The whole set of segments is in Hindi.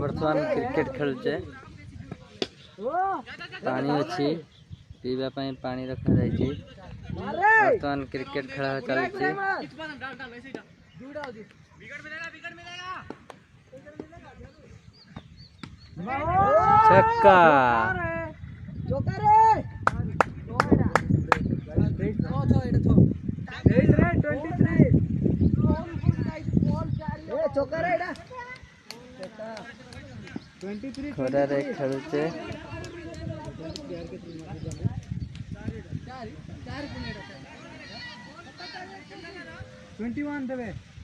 बर्तमान क्रिकेट खेलुचे पानी अच्छी पीवा पानी रखा जाइए। बर्तमान क्रिकेट खेला चलती छक्का खरारे खेलुचे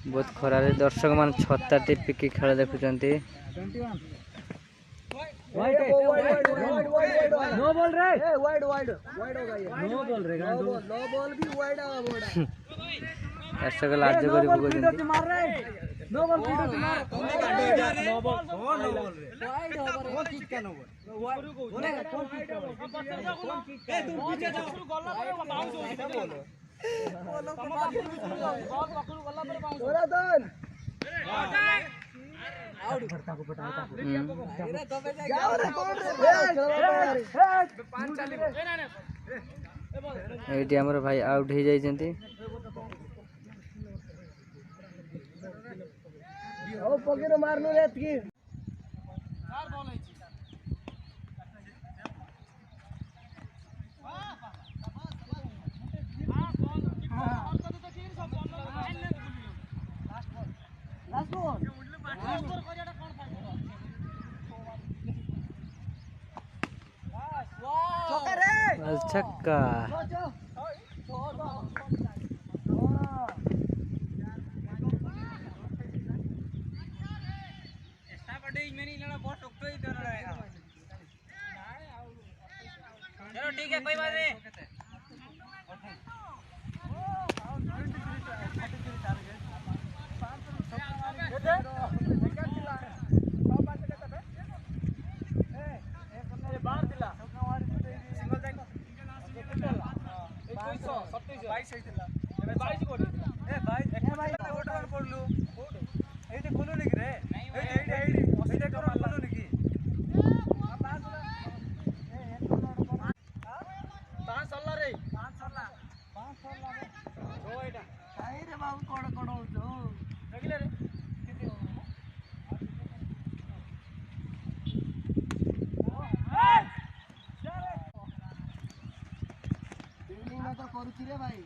बहुत खरारे दर्शक मान छत्ता टिपिकी खेल देखुचंती। दर्शक लाज ये हमर भाई आउट हो जाइछंती। ओ पकेर मारनु रे की चार बॉल है लास्ट बॉल छक्का चलो ठीक है कोई बात नहीं। भाई